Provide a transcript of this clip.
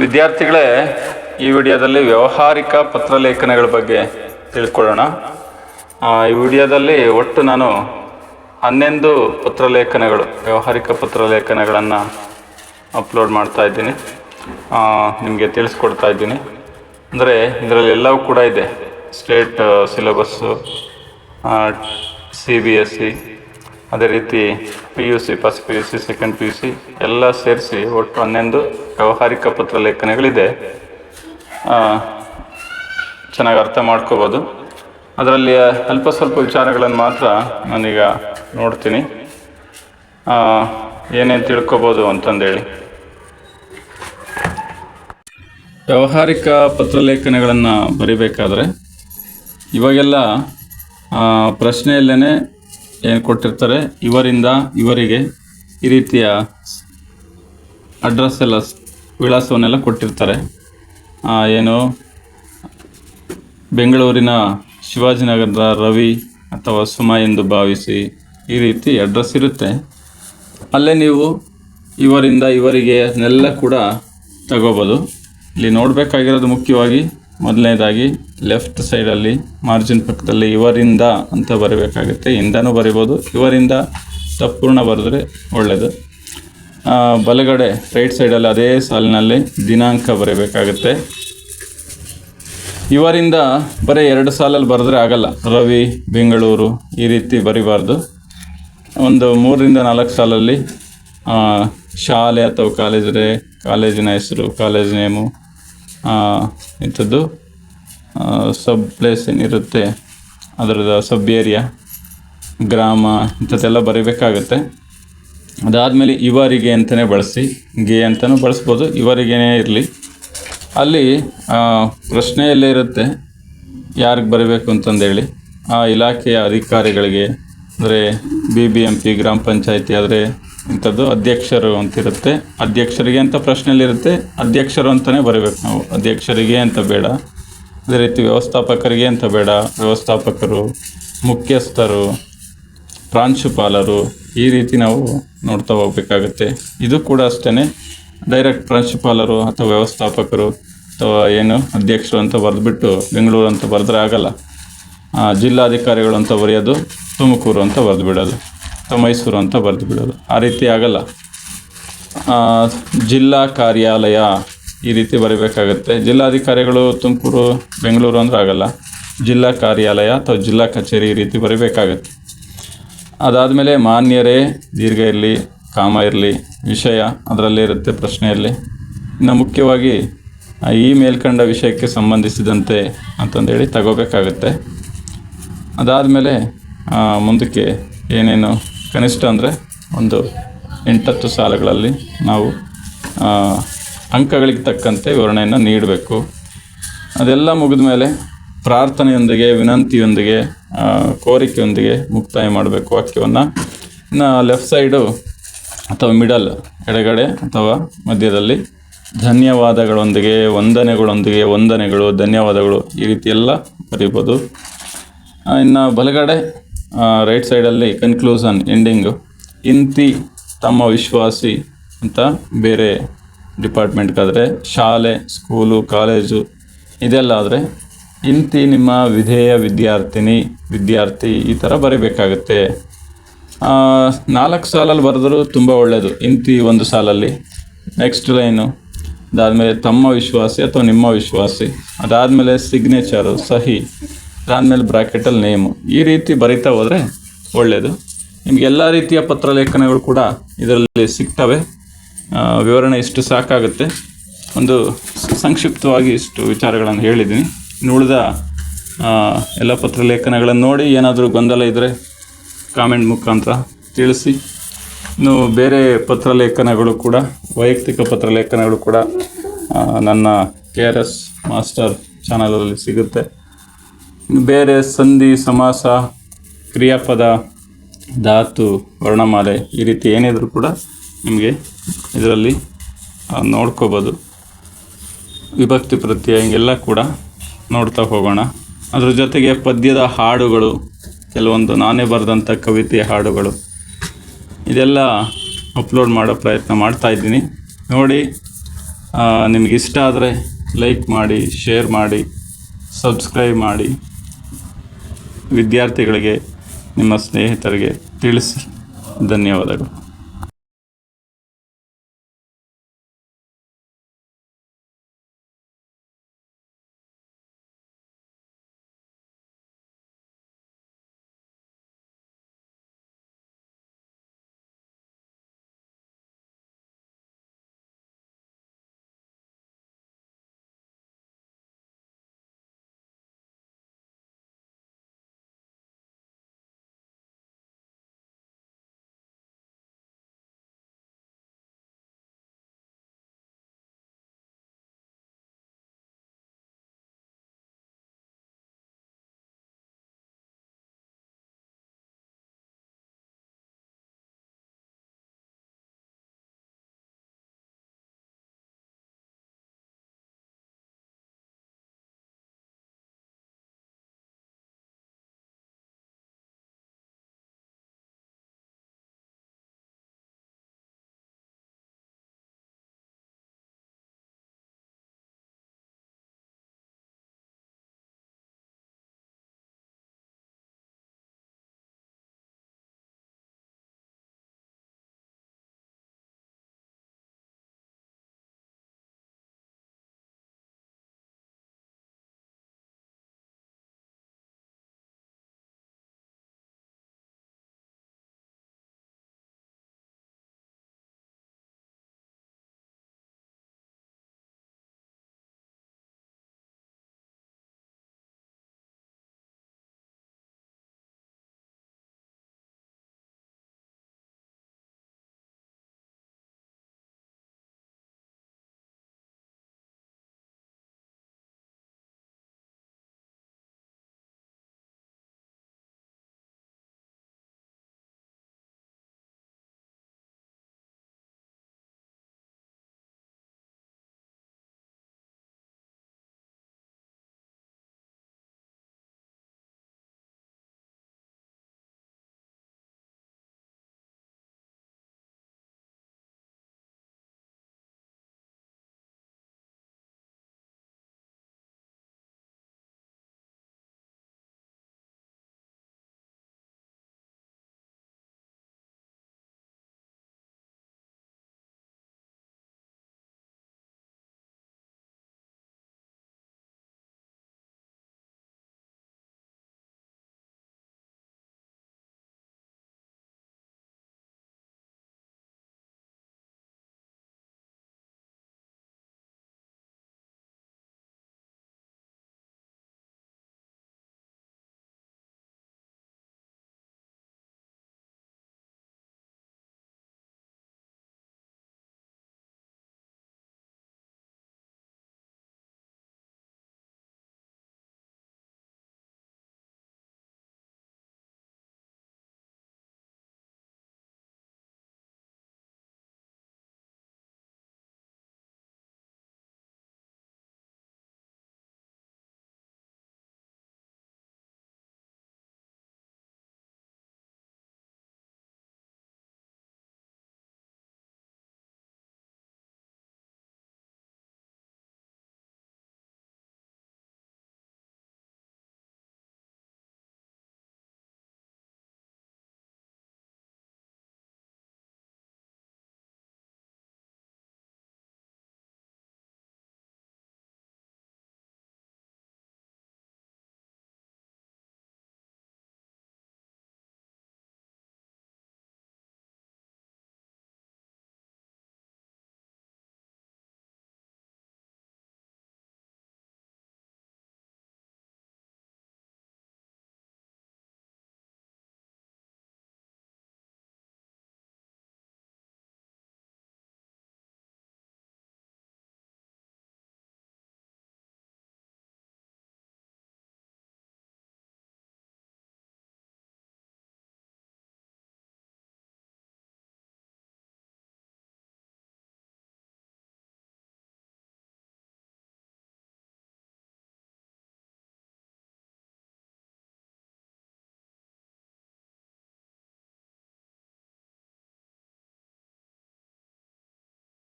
ವಿದ್ಯಾರ್ಥಿಗಳೇ, ಈ ವಿಡಿಯೋದಲ್ಲಿ ವ್ಯಾವಹಾರಿಕ ಪತ್ರಲೇಖನಗಳ ಬಗ್ಗೆ ತಿಳ್ಕೊಳ್ಳೋಣ. ಈ ವಿಡಿಯೋದಲ್ಲಿ ಒಟ್ಟು ನಾನು 11 ಪತ್ರಲೇಖನಗಳು, ವ್ಯಾವಹಾರಿಕ ಪತ್ರಲೇಖನಗಳನ್ನು ಅಪ್ಲೋಡ್ ಮಾಡ್ತಾ ಇದ್ದೀನಿ, ನಿಮಗೆ ತಿಳಿಸ್ಕೊಡ್ತಾ ಇದ್ದೀನಿ. ಅಂದರೆ ಇದರಲ್ಲಿ ಎಲ್ಲವೂ ಕೂಡ ಇದೆ. ಸ್ಟೇಟ್ ಸಿಲೆಬಸ್ಸು, CBSE, ಅದೇ ರೀತಿ PUC, first PUC, second PUC ಎಲ್ಲ ಸೇರಿಸಿ ಒಟ್ಟು 11 ವ್ಯಾವಹಾರಿಕ ಪತ್ರಲೇಖನಗಳಿದೆ. ಚೆನ್ನಾಗಿ ಅರ್ಥ ಮಾಡ್ಕೋಬೋದು. ಅದರಲ್ಲಿ ಅಲ್ಪ ಸ್ವಲ್ಪ ವಿಚಾರಗಳನ್ನು ಮಾತ್ರ ನಾನೀಗ ನೋಡ್ತೀನಿ, ಏನೇನು ತಿಳ್ಕೊಬೋದು ಅಂತಂದೇಳಿ. ವ್ಯಾವಹಾರಿಕ ಪತ್ರಲೇಖನಗಳನ್ನು ಬರಿಬೇಕಾದ್ರೆ ಇವಾಗೆಲ್ಲ ಪ್ರಶ್ನೆಯಲ್ಲೇ ಏನು ಕೊಟ್ಟಿರ್ತಾರೆ, ಇವರಿಂದ ಇವರಿಗೆ ಈ ರೀತಿಯ ಅಡ್ರೆಸ್ ಎಲ್ಲ, ವಿಳಾಸವನ್ನೆಲ್ಲ ಕೊಟ್ಟಿರ್ತಾರೆ. ಏನು ಬೆಂಗಳೂರಿನ ಶಿವಾಜಿನಗರದ ರವಿ ಅಥವಾ ಸುಮಾ ಎಂದು ಭಾವಿಸಿ ಈ ರೀತಿ ಅಡ್ರೆಸ್ ಇರುತ್ತೆ. ಅಲ್ಲೇ ನೀವು ಇವರಿಂದ ಇವರಿಗೆ ಅದನ್ನೆಲ್ಲ ಕೂಡ ತಗೋಬೋದು. ಇಲ್ಲಿ ನೋಡಬೇಕಾಗಿರೋದು ಮುಖ್ಯವಾಗಿ ಮೊದಲನೇದಾಗಿ ಲೆಫ್ಟ್ ಸೈಡಲ್ಲಿ ಮಾರ್ಜಿನ್ ಪಕ್ಕದಲ್ಲಿ ಇವರಿಂದ ಅಂತ ಬರೀಬೇಕಾಗುತ್ತೆ. ಇಂದನೂ ಬರಿಬೋದು, ಇವರಿಂದ ತಪ್ಪೂರ್ಣ ಬರೆದ್ರೆ ಒಳ್ಳೆಯದು. ಬಲಗಡೆ ರೈಟ್ ಸೈಡಲ್ಲಿ ಅದೇ ಸಾಲಿನಲ್ಲಿ ದಿನಾಂಕ ಬರೀಬೇಕಾಗುತ್ತೆ. ಇವರಿಂದ ಬರೀ 2 ಸಾಲಲ್ಲಿ ಬರೆದ್ರೆ ಆಗಲ್ಲ. ರವಿ, ಬೆಂಗಳೂರು ಈ ರೀತಿ ಬರಿಬಾರ್ದು. ಒಂದು 3ರಿಂದ 4 ಸಾಲಲ್ಲಿ ಶಾಲೆ ಅಥವಾ ಕಾಲೇಜಿನ ಹೆಸರು, ಕಾಲೇಜ್ ನೇಮು, ಇಂಥದ್ದು ಸಬ್ ಪ್ಲೇಸ್ ಏನಿರುತ್ತೆ ಅದರದ್ದು ಸಬ್ ಏರಿಯಾ, ಗ್ರಾಮ, ಇಂಥದ್ದೆಲ್ಲ ಬರೀಬೇಕಾಗುತ್ತೆ. ಅದಾದಮೇಲೆ ಇವರಿಗೆ ಅಂತಲೇ ಬಳಸಿ, ಗೆ ಅಂತಲೂ ಬಳಸ್ಬೋದು, ಇವರಿಗೇನೇ ಇರಲಿ. ಅಲ್ಲಿ ಪ್ರಶ್ನೆಯಲ್ಲೇ ಇರುತ್ತೆ ಯಾರಿಗೆ ಬರೀಬೇಕು ಅಂತಂದೇಳಿ. ಆ ಇಲಾಖೆಯ ಅಧಿಕಾರಿಗಳಿಗೆ, ಅಂದರೆ BBMP, ಗ್ರಾಮ ಪಂಚಾಯತಿ ಆದರೆ ಇಂಥದ್ದು ಅಧ್ಯಕ್ಷರು ಅಂತಿರುತ್ತೆ. ಅಧ್ಯಕ್ಷರಿಗೆ ಅಂತ ಪ್ರಶ್ನೆಯಲ್ಲಿರುತ್ತೆ, ಅಧ್ಯಕ್ಷರು ಅಂತಲೇ ಬರೀಬೇಕು ನಾವು. ಅಧ್ಯಕ್ಷರಿಗೆ ಅಂತ ಬೇಡ. ಅದೇ ರೀತಿ ವ್ಯವಸ್ಥಾಪಕರಿಗೆ ಅಂತ ಬೇಡ. ವ್ಯವಸ್ಥಾಪಕರು, ಮುಖ್ಯಸ್ಥರು, ಪ್ರಾಂಶುಪಾಲರು ಈ ರೀತಿ ನಾವು ನೋಡ್ತಾ ಹೋಗ್ಬೇಕಾಗುತ್ತೆ. ಇದು ಕೂಡ ಅಷ್ಟೇ, ಡೈರೆಕ್ಟ್ ಪ್ರಾಂಶುಪಾಲರು ಅಥವಾ ವ್ಯವಸ್ಥಾಪಕರು ಅಥವಾ ಏನು ಅಧ್ಯಕ್ಷರು ಅಂತ ಬರೆದ್ಬಿಟ್ಟು ಬೆಂಗಳೂರು ಅಂತ ಬರೆದ್ರೆ ಆಗಲ್ಲ. ಜಿಲ್ಲಾಧಿಕಾರಿಗಳು ಅಂತ ಬರೆಯೋದು, ತುಮಕೂರು ಅಂತ ಬರೆದು ಬಿಡೋದು ಅಥವಾ ಮೈಸೂರು ಅಂತ ಬರೆದು ಬಿಡೋದು, ಆ ರೀತಿ ಆಗಲ್ಲ. ಜಿಲ್ಲಾ ಕಾರ್ಯಾಲಯ ಈ ರೀತಿ ಬರೀಬೇಕಾಗುತ್ತೆ. ಜಿಲ್ಲಾಧಿಕಾರಿಗಳು ತುಮಕೂರು, ಬೆಂಗಳೂರು ಅಂದ್ರೆ ಆಗಲ್ಲ. ಜಿಲ್ಲಾ ಕಾರ್ಯಾಲಯ ಅಥವಾ ಜಿಲ್ಲಾ ಕಚೇರಿ ಈ ರೀತಿ ಬರೀಬೇಕಾಗತ್ತೆ. ಅದಾದಮೇಲೆ ಮಾನ್ಯರೇ, ದೀರ್ಘ ಇರಲಿ, ಕಾಮ ಇರಲಿ, ವಿಷಯ ಅದರಲ್ಲೇ ಇರುತ್ತೆ ಪ್ರಶ್ನೆಯಲ್ಲಿ. ಇನ್ನು ಮುಖ್ಯವಾಗಿ ಈ ಮೇಲ್ಕಂಡ ವಿಷಯಕ್ಕೆ ಸಂಬಂಧಿಸಿದಂತೆ ಅಂತಂದೇಳಿ ತಗೋಬೇಕಾಗತ್ತೆ. ಅದಾದಮೇಲೆ ಮುಂದಕ್ಕೆ ಏನೇನು ಕನಿಷ್ಠ ಅಂದರೆ ಒಂದು 8-10 ಸಾಲುಗಳಲ್ಲಿ ನಾವು ಅಂಕಗಳಿಗೆ ತಕ್ಕಂತೆ ವಿವರಣೆಯನ್ನು ನೀಡಬೇಕು. ಅದೆಲ್ಲ ಮುಗಿದ ಮೇಲೆ ಪ್ರಾರ್ಥನೆಯೊಂದಿಗೆ, ವಿನಂತಿಯೊಂದಿಗೆ, ಕೋರಿಕೆಯೊಂದಿಗೆ ಮುಕ್ತಾಯ ಮಾಡಬೇಕು ವಾಕ್ಯವನ್ನು. ಇನ್ನು ಲೆಫ್ಟ್ ಸೈಡು ಅಥವಾ ಮಿಡಲ್, ಎಡಗಡೆ ಅಥವಾ ಮಧ್ಯದಲ್ಲಿ ಧನ್ಯವಾದಗಳೊಂದಿಗೆ, ವಂದನೆಗಳೊಂದಿಗೆ, ವಂದನೆಗಳು, ಧನ್ಯವಾದಗಳು ಈ ರೀತಿ ಎಲ್ಲ ಬರೀಬೋದು. ಇನ್ನು ಬಲಗಡೆ ರೈಟ್ ಸೈಡಲ್ಲಿ ಕನ್ಕ್ಲೂಷನ್, ಎಂಡಿಂಗು, ಇಂತಿ ತಮ್ಮ ವಿಶ್ವಾಸಿ ಅಂತ ಬೇರೆ ಡಿಪಾರ್ಟ್ಮೆಂಟ್ಗಾದರೆ, ಶಾಲೆ, ಸ್ಕೂಲು, ಕಾಲೇಜು ಇದೆಲ್ಲ ಆದರೆ ಇಂತಿ ನಿಮ್ಮ ವಿಧೇಯ ವಿದ್ಯಾರ್ಥಿ ಈ ಥರ ಬರೀಬೇಕಾಗುತ್ತೆ. 4 ಸಾಲಲ್ಲಿ ಬರೆದರೂ ತುಂಬ ಒಳ್ಳೆಯದು. ಇಂತಿ 1 ಸಾಲಲ್ಲಿ, ನೆಕ್ಸ್ಟ್ ಲೈನು, ಅದಾದಮೇಲೆ ತಮ್ಮ ವಿಶ್ವಾಸಿ ಅಥವಾ ನಿಮ್ಮ ವಿಶ್ವಾಸಿ, ಅದಾದಮೇಲೆ ಸಿಗ್ನೇಚರು, ಸಹಿ, ಅದಾದಮೇಲೆ ಬ್ರ್ಯಾಕೆಟಲ್ಲಿ ನೇಮು, ಈ ರೀತಿ ಬರಿತಾ ಹೋದರೆ ಒಳ್ಳೆಯದು. ನಿಮಗೆ ಎಲ್ಲ ರೀತಿಯ ಪತ್ರಲೇಖನಗಳು ಕೂಡ ಇದರಲ್ಲಿ ಸಿಗ್ತವೆ. ವಿವರಣೆ ಇಷ್ಟು ಸಾಕಾಗುತ್ತೆ. ಒಂದು ಸಂಕ್ಷಿಪ್ತವಾಗಿ ಇಷ್ಟು ವಿಚಾರಗಳನ್ನು ಹೇಳಿದ್ದೀನಿ. ಇನ್ನು ಉಳಿದ ಎಲ್ಲ ಪತ್ರಲೇಖನಗಳನ್ನು ನೋಡಿ ಏನಾದರೂ ಗೊಂದಲ ಇದ್ದರೆ ಕಾಮೆಂಟ್ ಮುಖಾಂತರ ತಿಳಿಸಿ. ಇನ್ನು ಬೇರೆ ಪತ್ರಲೇಖನಗಳು ಕೂಡ, ವೈಯಕ್ತಿಕ ಪತ್ರಲೇಖನಗಳು ಕೂಡ ನನ್ನ KRS ಮಾಸ್ಟರ್ ಚಾನಲಲ್ಲಿ ಸಿಗುತ್ತೆ. ಬೇರೆ ಸಂಧಿ, ಸಮಾಸ, ಕ್ರಿಯಾಪದ, ಧಾತು, ವರ್ಣಮಾಲೆ ಈ ರೀತಿ ಏನಿದ್ರು ಕೂಡ ನಿಮಗೆ ಇದರಲ್ಲಿ ನೋಡ್ಕೋಬೋದು. ವಿಭಕ್ತಿ ಪ್ರತ್ಯಯ ಹಿಂಗೆಲ್ಲ ಕೂಡ ನೋಡ್ತಾ ಹೋಗೋಣ. ಅದ್ರ ಜೊತೆಗೆ ಪದ್ಯದ ಹಾಡುಗಳು, ಕೆಲವೊಂದು ನಾನೇ ಬರೆದಂಥ ಕವಿತೆಯ ಹಾಡುಗಳು, ಇದೆಲ್ಲ ಅಪ್ಲೋಡ್ ಮಾಡೋ ಪ್ರಯತ್ನ ಮಾಡ್ತಾಯಿದ್ದೀನಿ. ನೋಡಿ, ನಿಮಗಿಷ್ಟ ಆದರೆ ಲೈಕ್ ಮಾಡಿ, ಶೇರ್ ಮಾಡಿ, ಸಬ್ಸ್ಕ್ರೈಬ್ ಮಾಡಿ, ವಿದ್ಯಾರ್ಥಿಗಳಿಗೆ, ನಿಮ್ಮ ಸ್ನೇಹಿತರಿಗೆ ತಿಳಿಸಿ. ಧನ್ಯವಾದಗಳು.